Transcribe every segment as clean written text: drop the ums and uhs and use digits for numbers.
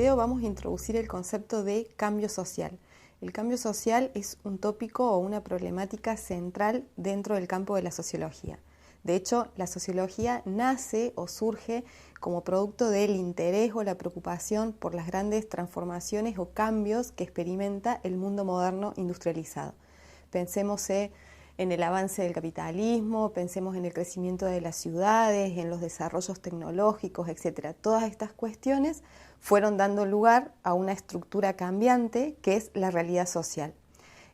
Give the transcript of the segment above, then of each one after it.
video vamos a introducir el concepto de cambio social. El cambio social es un tópico o una problemática central dentro del campo de la sociología. De hecho, la sociología nace o surge como producto del interés o la preocupación por las grandes transformaciones o cambios que experimenta el mundo moderno industrializado. Pensemos en el avance del capitalismo, pensemos en el crecimiento de las ciudades, en los desarrollos tecnológicos, etc. Todas estas cuestiones fueron dando lugar a una estructura cambiante que es la realidad social.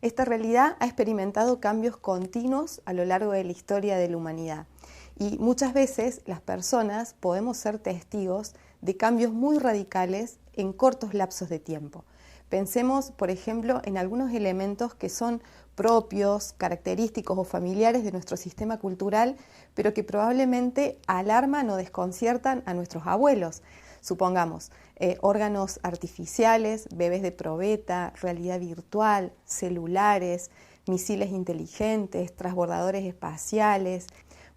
Esta realidad ha experimentado cambios continuos a lo largo de la historia de la humanidad y muchas veces las personas podemos ser testigos de cambios muy radicales en cortos lapsos de tiempo. Pensemos, por ejemplo, en algunos elementos que son propios, característicos o familiares de nuestro sistema cultural, pero que probablemente alarman o desconciertan a nuestros abuelos. Supongamos, órganos artificiales, bebés de probeta, realidad virtual, celulares, misiles inteligentes, transbordadores espaciales.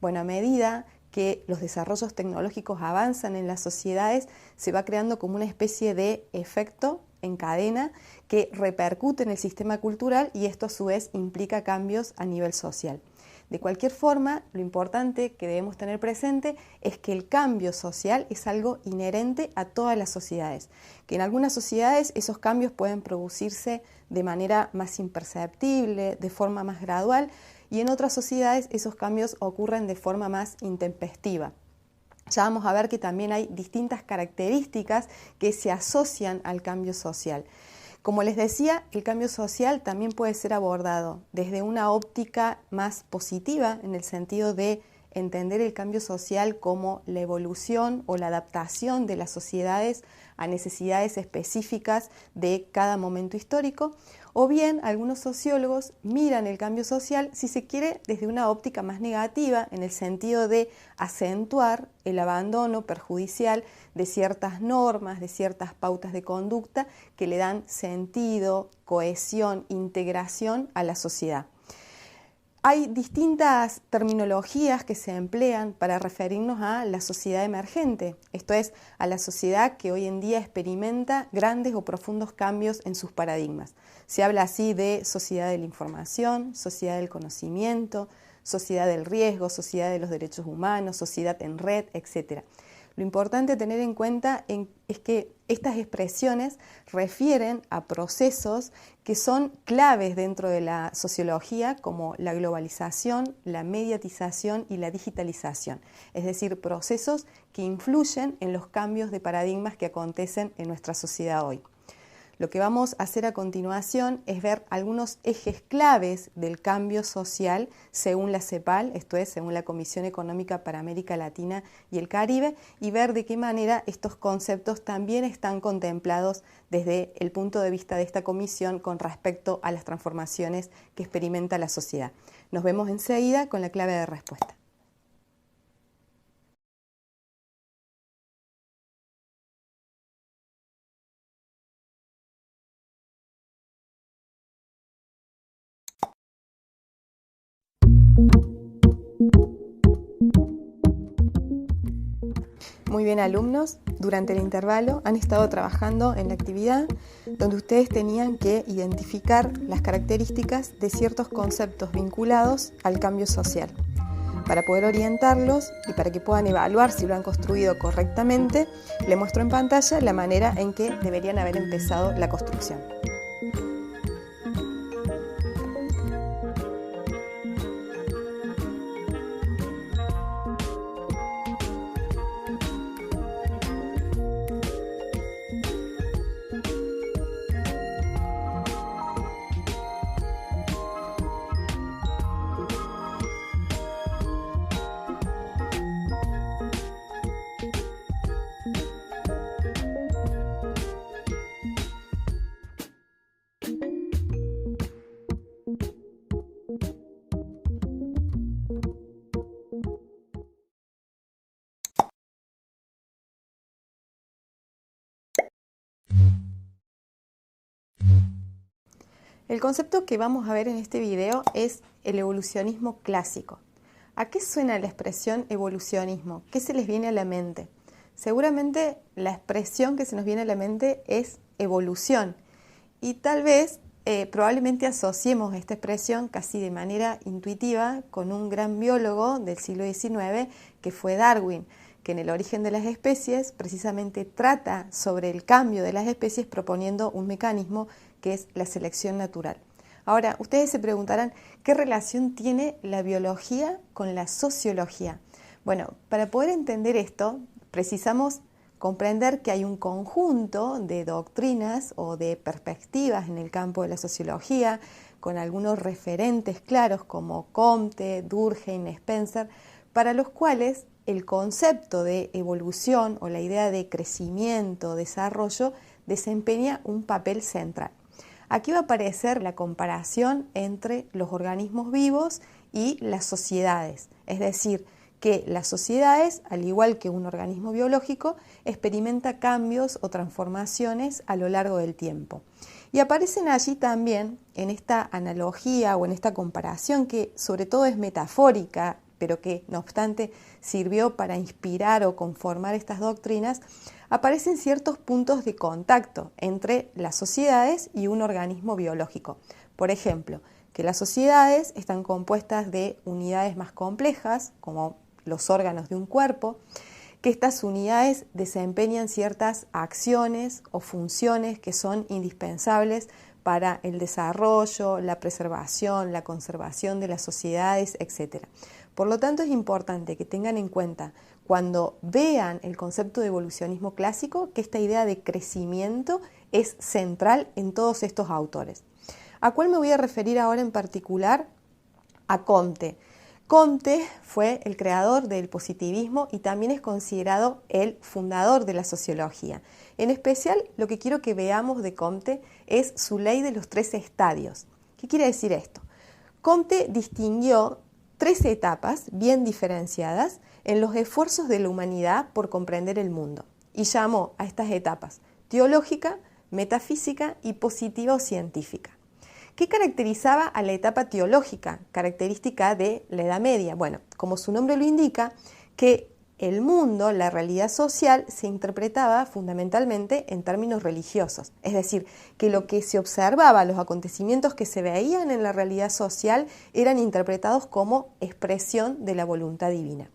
Bueno, a medida que los desarrollos tecnológicos avanzan en las sociedades, se va creando como una especie de efecto en cadena que repercute en el sistema cultural y esto a su vez implica cambios a nivel social. De cualquier forma, lo importante que debemos tener presente es que el cambio social es algo inherente a todas las sociedades, que en algunas sociedades esos cambios pueden producirse de manera más imperceptible, de forma más gradual, y en otras sociedades esos cambios ocurren de forma más intempestiva. Ya vamos a ver que también hay distintas características que se asocian al cambio social. Como les decía, el cambio social también puede ser abordado desde una óptica más positiva, en el sentido de entender el cambio social como la evolución o la adaptación de las sociedades a necesidades específicas de cada momento histórico, o bien algunos sociólogos miran el cambio social, si se quiere, desde una óptica más negativa, en el sentido de acentuar el abandono perjudicial de ciertas normas, de ciertas pautas de conducta que le dan sentido, cohesión, integración a la sociedad. Hay distintas terminologías que se emplean para referirnos a la sociedad emergente, esto es, a la sociedad que hoy en día experimenta grandes o profundos cambios en sus paradigmas. Se habla así de sociedad de la información, sociedad del conocimiento, sociedad del riesgo, sociedad de los derechos humanos, sociedad en red, etc. Lo importante a tener en cuenta es que estas expresiones refieren a procesos que son claves dentro de la sociología, como la globalización, la mediatización y la digitalización, es decir, procesos que influyen en los cambios de paradigmas que acontecen en nuestra sociedad hoy. Lo que vamos a hacer a continuación es ver algunos ejes claves del cambio social según la CEPAL, esto es, según la Comisión Económica para América Latina y el Caribe, y ver de qué manera estos conceptos también están contemplados desde el punto de vista de esta comisión con respecto a las transformaciones que experimenta la sociedad. Nos vemos enseguida con la clave de respuesta. Muy bien, alumnos, durante el intervalo han estado trabajando en la actividad donde ustedes tenían que identificar las características de ciertos conceptos vinculados al cambio social. Para poder orientarlos y para que puedan evaluar si lo han construido correctamente, les muestro en pantalla la manera en que deberían haber empezado la construcción. El concepto que vamos a ver en este video es el evolucionismo clásico. ¿A qué suena la expresión evolucionismo? ¿Qué se les viene a la mente? Seguramente la expresión que se nos viene a la mente es evolución y tal vez probablemente asociemos esta expresión casi de manera intuitiva con un gran biólogo del siglo XIX que fue Darwin, que en El origen de las especies precisamente trata sobre el cambio de las especies proponiendo un mecanismo que es la selección natural. Ahora, ustedes se preguntarán, ¿qué relación tiene la biología con la sociología? Bueno, para poder entender esto, precisamos comprender que hay un conjunto de doctrinas o de perspectivas en el campo de la sociología, con algunos referentes claros como Comte, Durkheim, Spencer, para los cuales el concepto de evolución o la idea de crecimiento, desarrollo, desempeña un papel central. Aquí va a aparecer la comparación entre los organismos vivos y las sociedades, es decir, que las sociedades, al igual que un organismo biológico, experimenta cambios o transformaciones a lo largo del tiempo. Y aparecen allí también, en esta analogía o en esta comparación que sobre todo es metafórica, pero que no obstante sirvió para inspirar o conformar estas doctrinas, aparecen ciertos puntos de contacto entre las sociedades y un organismo biológico. Por ejemplo, que las sociedades están compuestas de unidades más complejas, como los órganos de un cuerpo, que estas unidades desempeñan ciertas acciones o funciones que son indispensables para el desarrollo, la preservación, la conservación de las sociedades, etc. Por lo tanto, es importante que tengan en cuenta cuando vean el concepto de evolucionismo clásico que esta idea de crecimiento es central en todos estos autores. ¿A cuál me voy a referir ahora en particular? A Comte. Comte fue el creador del positivismo y también es considerado el fundador de la sociología. En especial, lo que quiero que veamos de Comte es su ley de los 3 estadios. ¿Qué quiere decir esto? Comte distinguió 3 etapas bien diferenciadas en los esfuerzos de la humanidad por comprender el mundo y llamó a estas etapas teológica, metafísica y positiva o científica. ¿Qué caracterizaba a la etapa teológica, característica de la Edad Media? Bueno, como su nombre lo indica, que el mundo, la realidad social, se interpretaba fundamentalmente en términos religiosos. Es decir, que lo que se observaba, los acontecimientos que se veían en la realidad social, eran interpretados como expresión de la voluntad divina.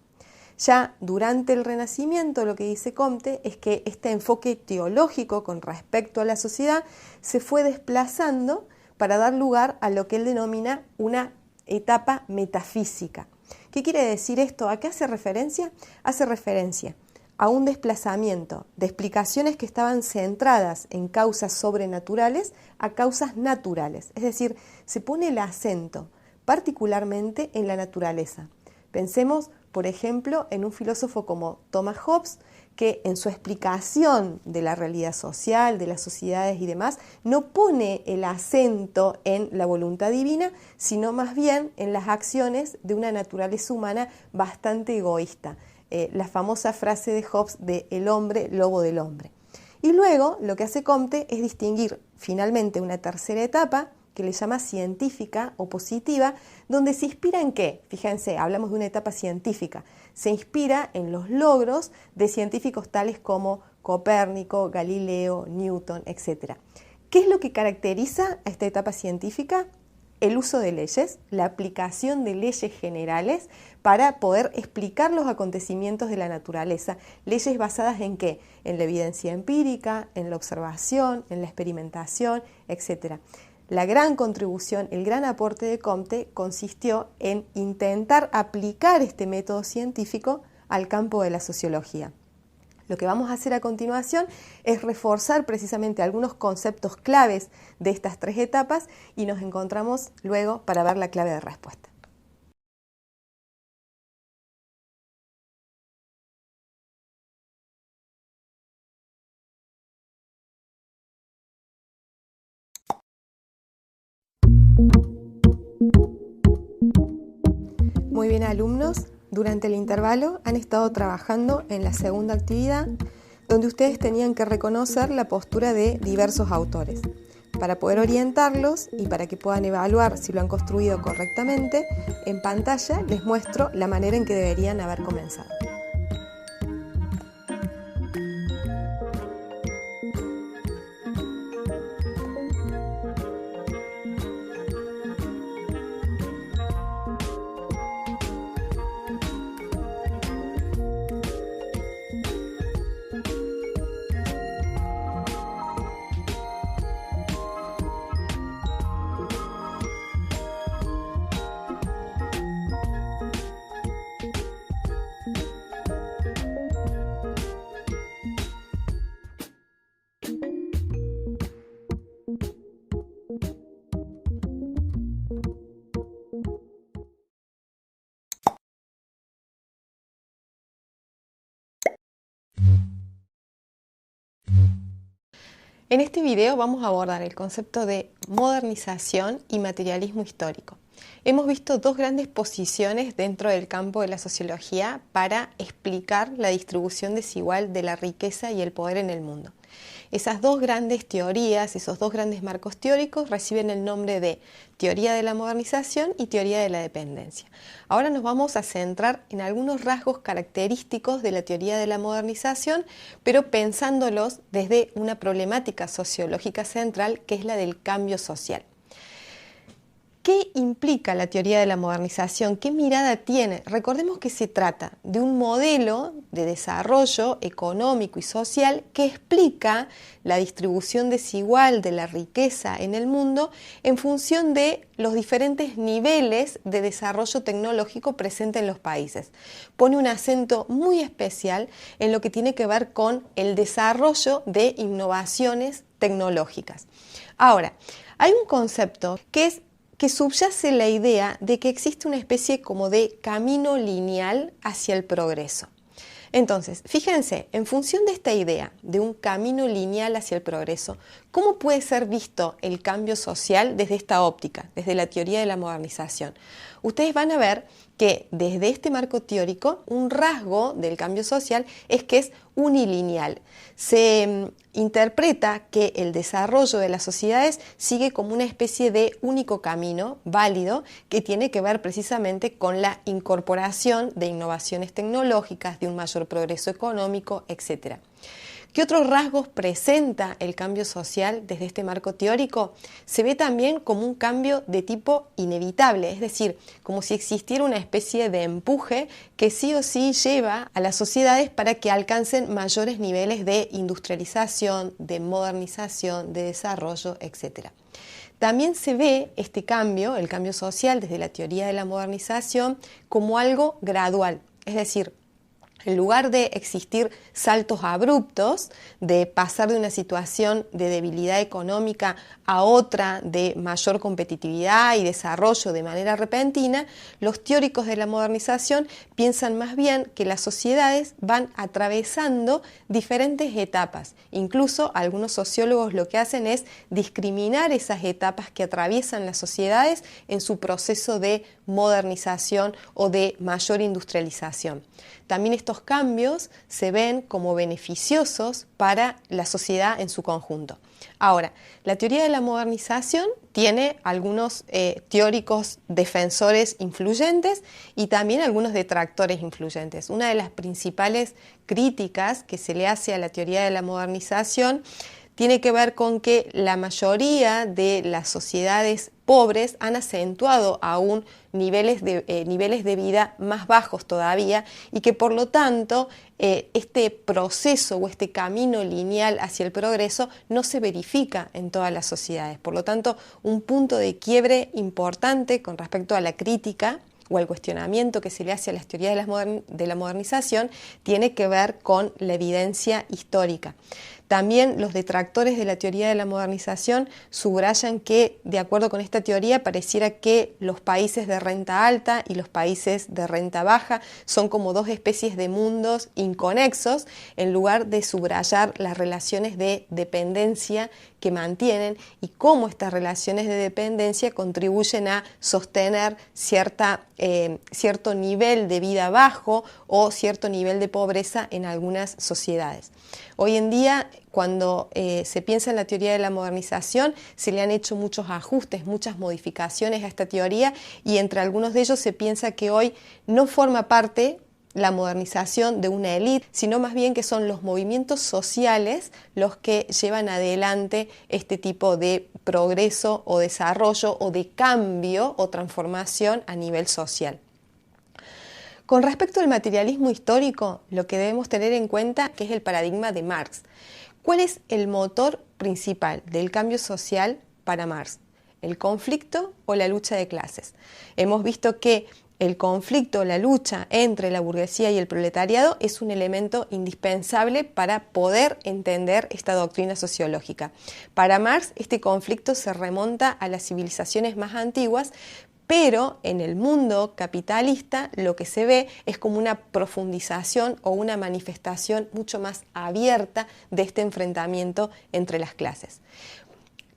Ya durante el Renacimiento, lo que dice Comte es que este enfoque teológico con respecto a la sociedad se fue desplazando para dar lugar a lo que él denomina una etapa metafísica. ¿Qué quiere decir esto? ¿A qué hace referencia? Hace referencia a un desplazamiento de explicaciones que estaban centradas en causas sobrenaturales a causas naturales. Es decir, se pone el acento particularmente en la naturaleza. Pensemos, por ejemplo, en un filósofo como Thomas Hobbes, que en su explicación de la realidad social, de las sociedades y demás, no pone el acento en la voluntad divina, sino más bien en las acciones de una naturaleza humana bastante egoísta. La famosa frase de Hobbes de el hombre, lobo del hombre. Y luego lo que hace Comte es distinguir finalmente una tercera etapa, que le llama científica o positiva, donde se inspira en ¿qué? Fíjense, hablamos de una etapa científica. Se inspira en los logros de científicos tales como Copérnico, Galileo, Newton, etc. ¿Qué es lo que caracteriza a esta etapa científica? El uso de leyes, la aplicación de leyes generales para poder explicar los acontecimientos de la naturaleza. Leyes basadas ¿en qué? En la evidencia empírica, en la observación, en la experimentación, etc. La gran contribución, el gran aporte de Comte consistió en intentar aplicar este método científico al campo de la sociología. Lo que vamos a hacer a continuación es reforzar precisamente algunos conceptos claves de estas 3 etapas y nos encontramos luego para ver la clave de respuesta. Muy bien, alumnos, durante el intervalo han estado trabajando en la segunda actividad, donde ustedes tenían que reconocer la postura de diversos autores. Para poder orientarlos y para que puedan evaluar si lo han construido correctamente, en pantalla les muestro la manera en que deberían haber comenzado. En este video vamos a abordar el concepto de modernización y materialismo histórico. Hemos visto dos grandes posiciones dentro del campo de la sociología para explicar la distribución desigual de la riqueza y el poder en el mundo. Esas dos grandes teorías, esos dos grandes marcos teóricos reciben el nombre de teoría de la modernización y teoría de la dependencia. Ahora nos vamos a centrar en algunos rasgos característicos de la teoría de la modernización, pero pensándolos desde una problemática sociológica central que es la del cambio social. ¿Qué implica la teoría de la modernización? ¿Qué mirada tiene? Recordemos que se trata de un modelo de desarrollo económico y social que explica la distribución desigual de la riqueza en el mundo en función de los diferentes niveles de desarrollo tecnológico presentes en los países. Pone un acento muy especial en lo que tiene que ver con el desarrollo de innovaciones tecnológicas. Ahora, hay un concepto que subyace la idea de que existe una especie como de camino lineal hacia el progreso. Entonces, fíjense, en función de esta idea de un camino lineal hacia el progreso, ¿cómo puede ser visto el cambio social desde esta óptica, desde la teoría de la modernización? Ustedes van a ver que desde este marco teórico, un rasgo del cambio social es que es unilineal. Se interpreta que el desarrollo de las sociedades sigue como una especie de único camino válido que tiene que ver precisamente con la incorporación de innovaciones tecnológicas, de un mayor progreso económico, etc. ¿Qué otros rasgos presenta el cambio social desde este marco teórico? Se ve también como un cambio de tipo inevitable, es decir, como si existiera una especie de empuje que sí o sí lleva a las sociedades para que alcancen mayores niveles de industrialización, de modernización, de desarrollo, etc. También se ve este cambio, el cambio social desde la teoría de la modernización, como algo gradual, es decir, en lugar de existir saltos abruptos, de pasar de una situación de debilidad económica a otra de mayor competitividad y desarrollo de manera repentina, los teóricos de la modernización piensan más bien que las sociedades van atravesando diferentes etapas. Incluso algunos sociólogos lo que hacen es discriminar esas etapas que atraviesan las sociedades en su proceso de modernización o de mayor industrialización. También estos cambios se ven como beneficiosos para la sociedad en su conjunto. Ahora, la teoría de la modernización tiene algunos teóricos defensores influyentes y también algunos detractores influyentes. Una de las principales críticas que se le hace a la teoría de la modernización tiene que ver con que la mayoría de las sociedades pobres han acentuado aún niveles de vida más bajos todavía y que por lo tanto este proceso o este camino lineal hacia el progreso no se verifica en todas las sociedades. Por lo tanto, un punto de quiebre importante con respecto a la crítica o al cuestionamiento que se le hace a las teorías de la modernización tiene que ver con la evidencia histórica. También los detractores de la teoría de la modernización subrayan que, de acuerdo con esta teoría, pareciera que los países de renta alta y los países de renta baja son como dos especies de mundos inconexos, en lugar de subrayar las relaciones de dependencia que mantienen y cómo estas relaciones de dependencia contribuyen a sostener cierto nivel de vida bajo o cierto nivel de pobreza en algunas sociedades. Hoy en día, cuando se piensa en la teoría de la modernización, se le han hecho muchos ajustes, muchas modificaciones a esta teoría y entre algunos de ellos se piensa que hoy no forma parte la modernización de una élite, sino más bien que son los movimientos sociales los que llevan adelante este tipo de progreso o desarrollo o de cambio o transformación a nivel social. Con respecto al materialismo histórico, lo que debemos tener en cuenta que es el paradigma de Marx. ¿Cuál es el motor principal del cambio social para Marx? ¿El conflicto o la lucha de clases? Hemos visto que el conflicto, la lucha entre la burguesía y el proletariado es un elemento indispensable para poder entender esta doctrina sociológica. Para Marx, este conflicto se remonta a las civilizaciones más antiguas, Pero en el mundo capitalista lo que se ve es como una profundización o una manifestación mucho más abierta de este enfrentamiento entre las clases.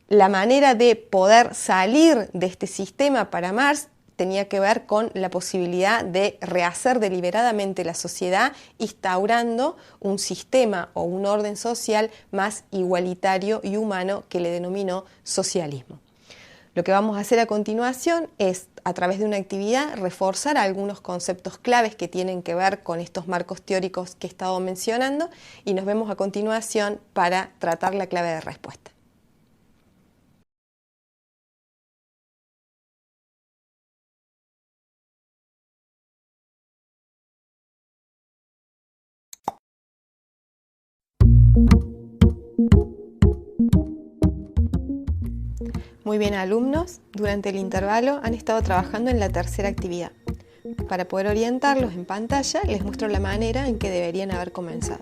La manera de poder salir de este sistema para Marx tenía que ver con la posibilidad de rehacer deliberadamente la sociedad, instaurando un sistema o un orden social más igualitario y humano que le denominó socialismo. Lo que vamos a hacer a continuación es, a través de una actividad, reforzar algunos conceptos claves que tienen que ver con estos marcos teóricos que he estado mencionando y nos vemos a continuación para tratar la clave de respuesta. Muy bien, alumnos, durante el intervalo han estado trabajando en la tercera actividad. Para poder orientarlos en pantalla, les muestro la manera en que deberían haber comenzado.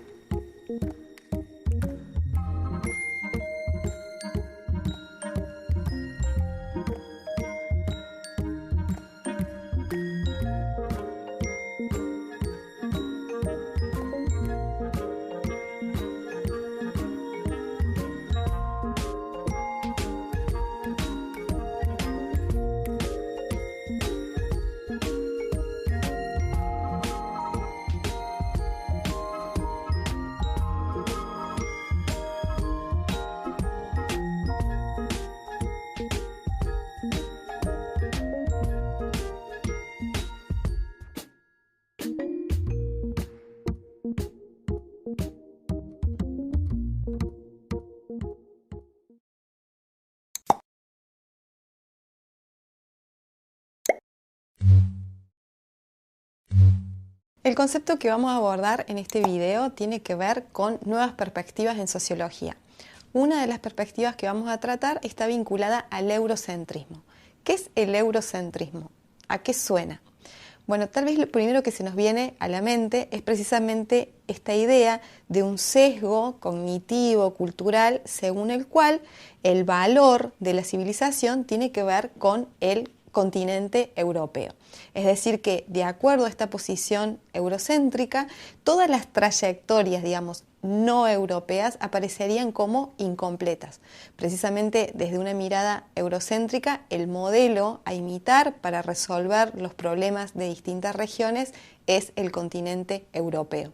El concepto que vamos a abordar en este video tiene que ver con nuevas perspectivas en sociología. Una de las perspectivas que vamos a tratar está vinculada al eurocentrismo. ¿Qué es el eurocentrismo? ¿A qué suena? Bueno, tal vez lo primero que se nos viene a la mente es precisamente esta idea de un sesgo cognitivo, cultural, según el cual el valor de la civilización tiene que ver con el continente europeo. Es decir, que de acuerdo a esta posición eurocéntrica, todas las trayectorias, digamos, no europeas aparecerían como incompletas. Precisamente desde una mirada eurocéntrica, el modelo a imitar para resolver los problemas de distintas regiones es el continente europeo.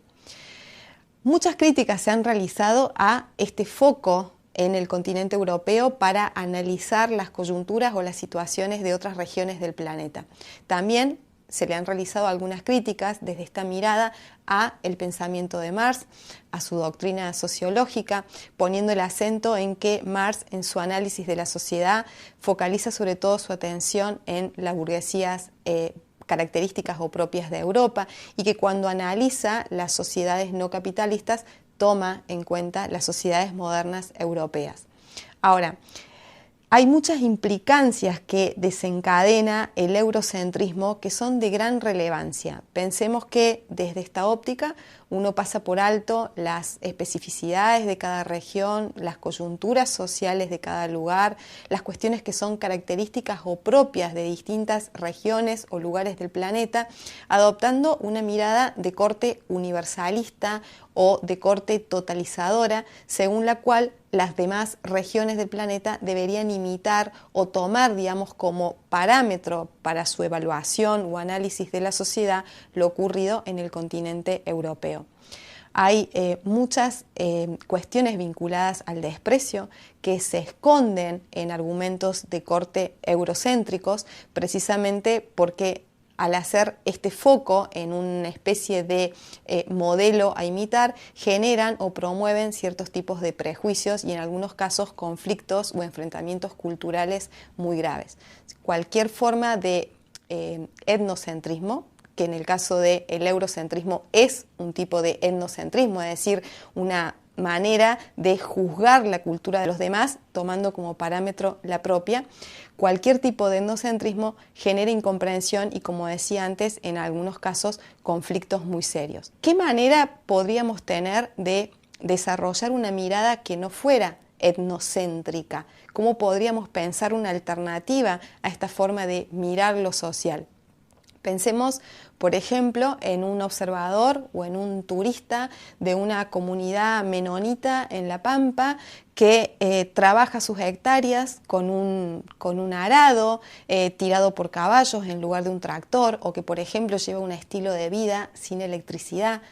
Muchas críticas se han realizado a este foco en el continente europeo para analizar las coyunturas o las situaciones de otras regiones del planeta. También se le han realizado algunas críticas desde esta mirada a el pensamiento de Marx, a su doctrina sociológica, poniendo el acento en que Marx, en su análisis de la sociedad, focaliza sobre todo su atención en las burguesías características o propias de Europa, y que cuando analiza las sociedades no capitalistas toma en cuenta las sociedades modernas europeas. Ahora, hay muchas implicancias que desencadena el eurocentrismo que son de gran relevancia. Pensemos que desde esta óptica uno pasa por alto las especificidades de cada región, las coyunturas sociales de cada lugar, las cuestiones que son características o propias de distintas regiones o lugares del planeta, adoptando una mirada de corte universalista o de corte totalizadora, según la cual las demás regiones del planeta deberían imitar o tomar, digamos, como parámetro para su evaluación o análisis de la sociedad lo ocurrido en el continente europeo. Hay muchas cuestiones vinculadas al desprecio que se esconden en argumentos de corte eurocéntricos, precisamente porque al hacer este foco en una especie de modelo a imitar, generan o promueven ciertos tipos de prejuicios y en algunos casos conflictos o enfrentamientos culturales muy graves. Cualquier forma de etnocentrismo, que en el caso del eurocentrismo es un tipo de etnocentrismo, es decir, una manera de juzgar la cultura de los demás tomando como parámetro la propia. Cualquier tipo de etnocentrismo genera incomprensión y, como decía antes, en algunos casos conflictos muy serios. ¿Qué manera podríamos tener de desarrollar una mirada que no fuera etnocéntrica? ¿Cómo podríamos pensar una alternativa a esta forma de mirar lo social? Pensemos, por ejemplo, en un observador o en un turista de una comunidad menonita en La Pampa que trabaja sus hectáreas con un arado tirado por caballos en lugar de un tractor, o que, por ejemplo, lleva un estilo de vida sin electricidad.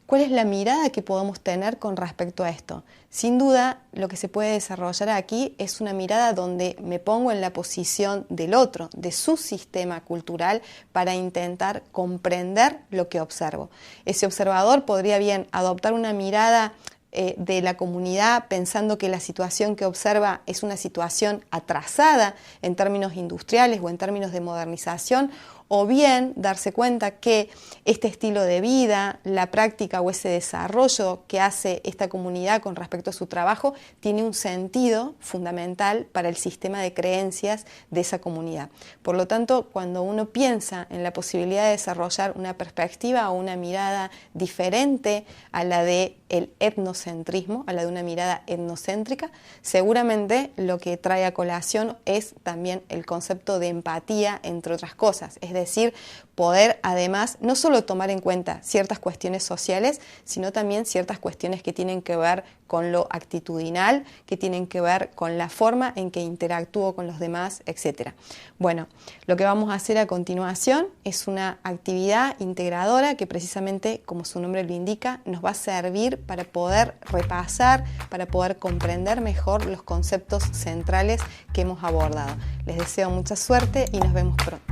¿Cuál es la mirada que podemos tener con respecto a esto? Sin duda, lo que se puede desarrollar aquí es una mirada donde me pongo en la posición del otro, de su sistema cultural, para intentar comprender lo que observo. Ese observador podría bien adoptar una mirada de la comunidad pensando que la situación que observa es una situación atrasada en términos industriales o en términos de modernización, o bien darse cuenta que este estilo de vida, la práctica o ese desarrollo que hace esta comunidad con respecto a su trabajo tiene un sentido fundamental para el sistema de creencias de esa comunidad. Por lo tanto, cuando uno piensa en la posibilidad de desarrollar una perspectiva o una mirada diferente a la del etnocentrismo, a la de una mirada etnocéntrica, seguramente lo que trae a colación es también el concepto de empatía, entre otras cosas. Es decir, poder además no solo tomar en cuenta ciertas cuestiones sociales, sino también ciertas cuestiones que tienen que ver con lo actitudinal, que tienen que ver con la forma en que interactúo con los demás, etc. Bueno, lo que vamos a hacer a continuación es una actividad integradora que precisamente, como su nombre lo indica, nos va a servir para poder repasar, para poder comprender mejor los conceptos centrales que hemos abordado. Les deseo mucha suerte y nos vemos pronto.